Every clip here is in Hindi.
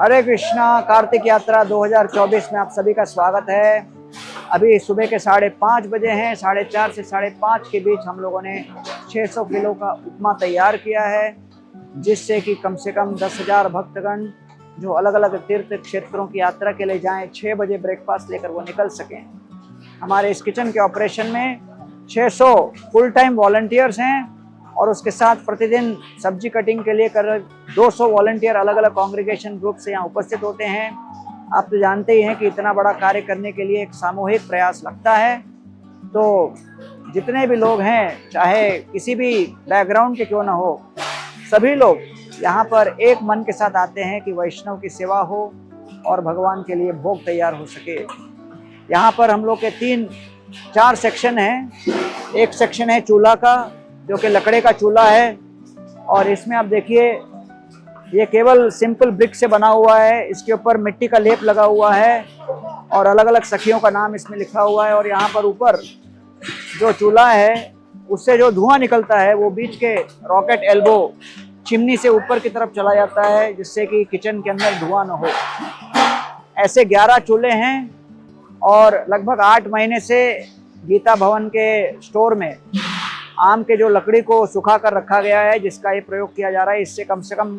हरे कृष्णा। कार्तिक यात्रा 2024 में आप सभी का स्वागत है। अभी सुबह के 5:30 बजे हैं। 4:30 से 5:30 के बीच हम लोगों ने 600 किलो का उपमा तैयार किया है, जिससे कि कम से कम 10,000 भक्तगण जो अलग अलग तीर्थ क्षेत्रों की यात्रा के लिए जाएं, 6 बजे ब्रेकफास्ट लेकर वो निकल सकें। हमारे इस किचन के ऑपरेशन में 600 फुल टाइम वॉलंटियर्स हैं और उसके साथ प्रतिदिन सब्जी कटिंग के लिए कर 200 वॉलंटियर अलग अलग कांग्रीगेशन ग्रुप से यहाँ उपस्थित होते हैं। आप तो जानते ही हैं कि इतना बड़ा कार्य करने के लिए एक सामूहिक प्रयास लगता है। तो जितने भी लोग हैं, चाहे किसी भी बैकग्राउंड के क्यों ना हो, सभी लोग यहाँ पर एक मन के साथ आते हैं कि वैष्णव की सेवा हो और भगवान के लिए भोग तैयार हो सके। यहाँ पर हम लोग के 3-4 सेक्शन हैं। एक सेक्शन है चूल्हा का, जो कि लकड़े का चूल्हा है, और इसमें आप देखिए ये केवल सिंपल ब्रिक से बना हुआ है। इसके ऊपर मिट्टी का लेप लगा हुआ है और अलग अलग सखियों का नाम इसमें लिखा हुआ है। और यहाँ पर ऊपर जो चूल्हा है उससे जो धुआं निकलता है वो बीच के रॉकेट एल्बो चिमनी से ऊपर की तरफ चला जाता है, जिससे कि किचन के अंदर धुआं न हो। ऐसे 11 चूल्हे हैं और लगभग 8 महीने से गीता भवन के स्टोर में आम के जो लकड़ी को सुखा कर रखा गया है, जिसका ये प्रयोग किया जा रहा है। इससे कम से कम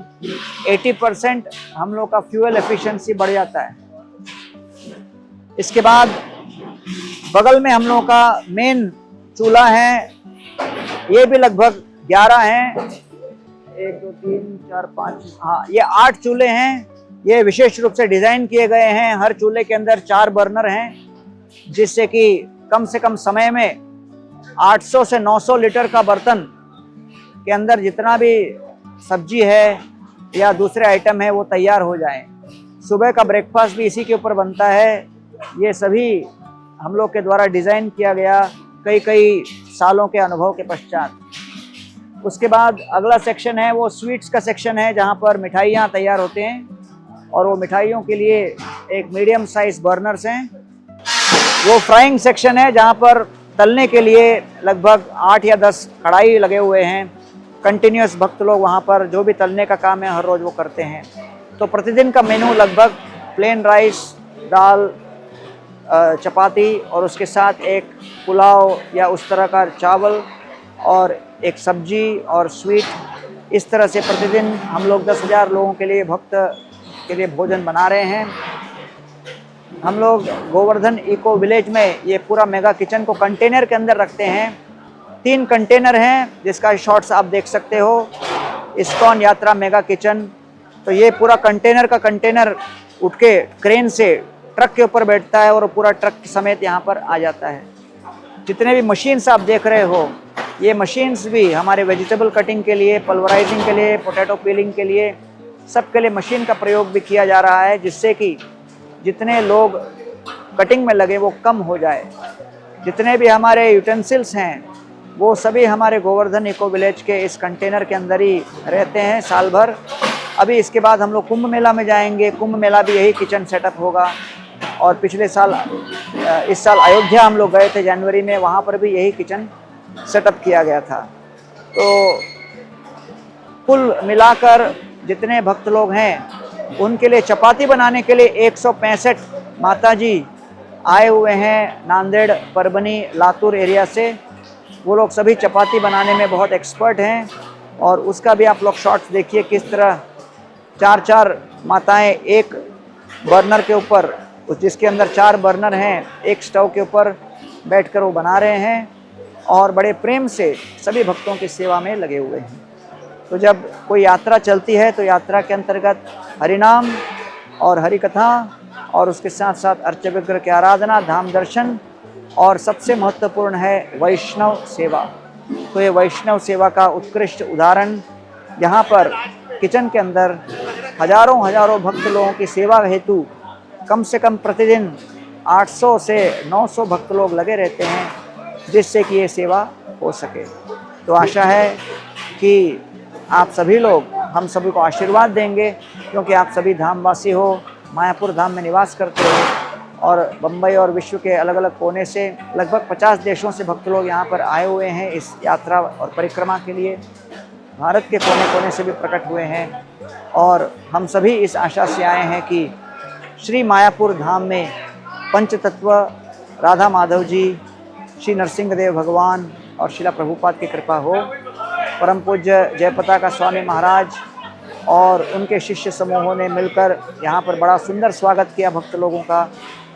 80% हम लोग का फ्यूल एफिशिएंसी बढ़ जाता है। इसके बाद बगल में हम लोग का मेन चूल्हा है, ये भी लगभग 11 हैं। 1 2 3 4 5, हाँ, ये 8 चूल्हे हैं। ये विशेष रूप से डिजाइन किए गए हैं। हर चूल्हे के अंदर 4 बर्नर हैं, जिससे कि कम से कम समय में 800 से 900 लीटर का बर्तन के अंदर जितना भी सब्जी है या दूसरे आइटम है वो तैयार हो जाए। सुबह का ब्रेकफास्ट भी इसी के ऊपर बनता है। ये सभी हम लोग के द्वारा डिज़ाइन किया गया कई सालों के अनुभव के पश्चात। उसके बाद अगला सेक्शन है वो स्वीट्स का सेक्शन है, जहाँ पर मिठाइयाँ तैयार होते हैं और वो मिठाइयों के लिए एक मीडियम साइज बर्नर्स हैं। वो फ्राइंग सेक्शन है, जहाँ पर तलने के लिए लगभग 8 या 10 कढ़ाई लगे हुए हैं। कंटिन्यूस भक्त लोग वहाँ पर जो भी तलने का काम है हर रोज़ वो करते हैं। तो प्रतिदिन का मेनू लगभग प्लेन राइस, दाल, चपाती और उसके साथ एक पुलाव या उस तरह का चावल और एक सब्जी और स्वीट। इस तरह से प्रतिदिन हम लोग 10,000 लोगों के लिए, भक्त के लिए भोजन बना रहे हैं। हम लोग गोवर्धन इको विलेज में ये पूरा मेगा किचन को कंटेनर के अंदर रखते हैं। 3 कंटेनर हैं, जिसका शॉट्स आप देख सकते हो। इस्कॉन यात्रा मेगा किचन। तो ये पूरा कंटेनर का कंटेनर उठ के क्रेन से ट्रक के ऊपर बैठता है और पूरा ट्रक समेत यहाँ पर आ जाता है। जितने भी मशीन्स आप देख रहे हो, ये मशीन्स भी हमारे वेजिटेबल कटिंग के लिए, पल्वराइजिंग के लिए, पोटैटो पीलिंग के लिए, सब के लिए मशीन का प्रयोग भी किया जा रहा है, जिससे कि जितने लोग कटिंग में लगे वो कम हो जाए। जितने भी हमारे यूटेंसिल्स हैं वो सभी हमारे गोवर्धन इको विलेज के इस कंटेनर के अंदर ही रहते हैं साल भर। अभी इसके बाद हम लोग कुंभ मेला में जाएंगे। कुंभ मेला भी यही किचन सेटअप होगा। और पिछले साल, इस साल अयोध्या हम लोग गए थे जनवरी में, वहाँ पर भी यही किचन सेटअप किया गया था। तो कुल मिलाकर जितने भक्त लोग हैं उनके लिए चपाती बनाने के लिए 165 माताजी आए हुए हैं नांदेड़, परभनी, लातूर एरिया से। वो लोग सभी चपाती बनाने में बहुत एक्सपर्ट हैं। और उसका भी आप लोग शॉट्स देखिए, किस तरह 4-4 माताएं एक बर्नर के ऊपर, जिसके अंदर 4 बर्नर हैं, एक स्टोव के ऊपर बैठकर वो बना रहे हैं और बड़े प्रेम से सभी भक्तों की सेवा में लगे हुए हैं। तो जब कोई यात्रा चलती है तो यात्रा के अंतर्गत हरिनाम और हरि कथा और उसके साथ साथ अर्च विग्रह की आराधना, धाम दर्शन और सबसे महत्वपूर्ण है वैष्णव सेवा। तो ये वैष्णव सेवा का उत्कृष्ट उदाहरण यहाँ पर किचन के अंदर हजारों भक्त लोगों की सेवा हेतु कम से कम प्रतिदिन 800 से 900 भक्त लोग लगे रहते हैं, जिससे कि ये सेवा हो सके। तो आशा है कि आप सभी लोग हम सभी को आशीर्वाद देंगे, क्योंकि आप सभी धामवासी हो, मायापुर धाम में निवास करते हो और बम्बई और विश्व के अलग अलग कोने से लगभग 50 देशों से भक्त लोग यहाँ पर आए हुए हैं इस यात्रा और परिक्रमा के लिए। भारत के कोने कोने से भी प्रकट हुए हैं। और हम सभी इस आशा से आए हैं कि श्री मायापुर धाम में पंचतत्व राधा माधव जी, श्री नरसिंहदेव भगवान और शिला प्रभुपाद की कृपा हो। परम पूज्य जयपताका स्वामी महाराज और उनके शिष्य समूहों ने मिलकर यहाँ पर बड़ा सुंदर स्वागत किया भक्त लोगों का।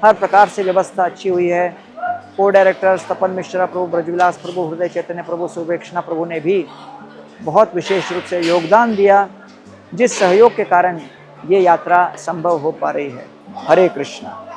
हर प्रकार से व्यवस्था अच्छी हुई है। को डायरेक्टर्स तपन मिश्रा प्रभु, ब्रजविलास प्रभु, हृदय चैतन्य प्रभु, सुवेक्षणा प्रभु ने भी बहुत विशेष रूप से योगदान दिया, जिस सहयोग के कारण ये यात्रा संभव हो पा रही है। हरे कृष्णा।